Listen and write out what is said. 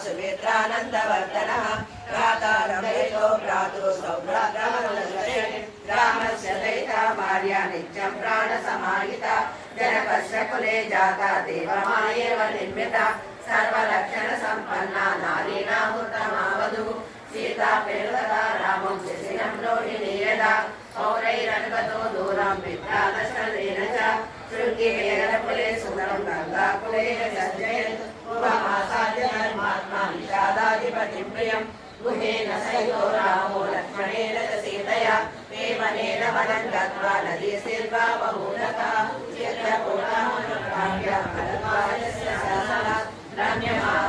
सुमित्रानन्दवर्धनः भ्रातारमैतो भ्रातुः सौभ्रातमनुजते रामस्य दयिता मार्या नित्यं प्राणसमाहिता जनकस्य कुले जाता देवमायेव निर्मिता सर्वलक्षणसम्पन्ना नारीणामुत्तमा वधूः सीता प्रेरता रामं शिशिरं रोहिणी यदा पौरैरनुगतो दूरं विभ्रातशरेण च शृङ्गेरकुले सुन्दरं गङ्गाकुले सज्जयत् उभमासाद्य धर्मात्मा निषादाधिपतिं प्रियं गुहेन सहितो रामो लक्ष्मणेन च सीतया वेमनेन वनं गत्वा नदीस्थित्वा बहुलका चित्रकूटमुत्प्राप्य रम्यमाण